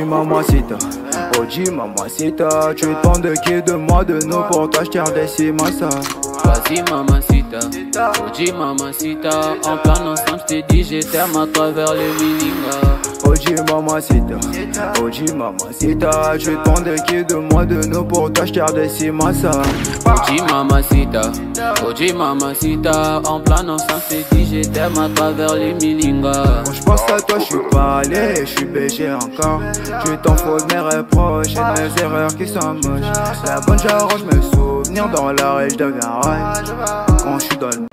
mamacita, OG mamacita. Tu demandes de qui, de moi, de nous. Pour toi j'tire des cimasa. Vas-y mamacita, OG mamacita. En plan ensemble j't'ai dit je t'aime à travers les miningas. OG mamacita, OG mamacita. Tu demandes de qui, de moi, de nous. Pour toi j'tire des cimasa. OG mamacita, OG mamacita. En plan ensemble j't'ai dit je t'aime à travers les miningas. Quand j'pense à toi j'suis pas allé, j'suis BG encore. Tu t'en fous de mes reproches et de mes erreurs qui sont moches. La bonne j'arrange mes souvenirs dans la rue, j'deviens rail. Quand j'suis dans le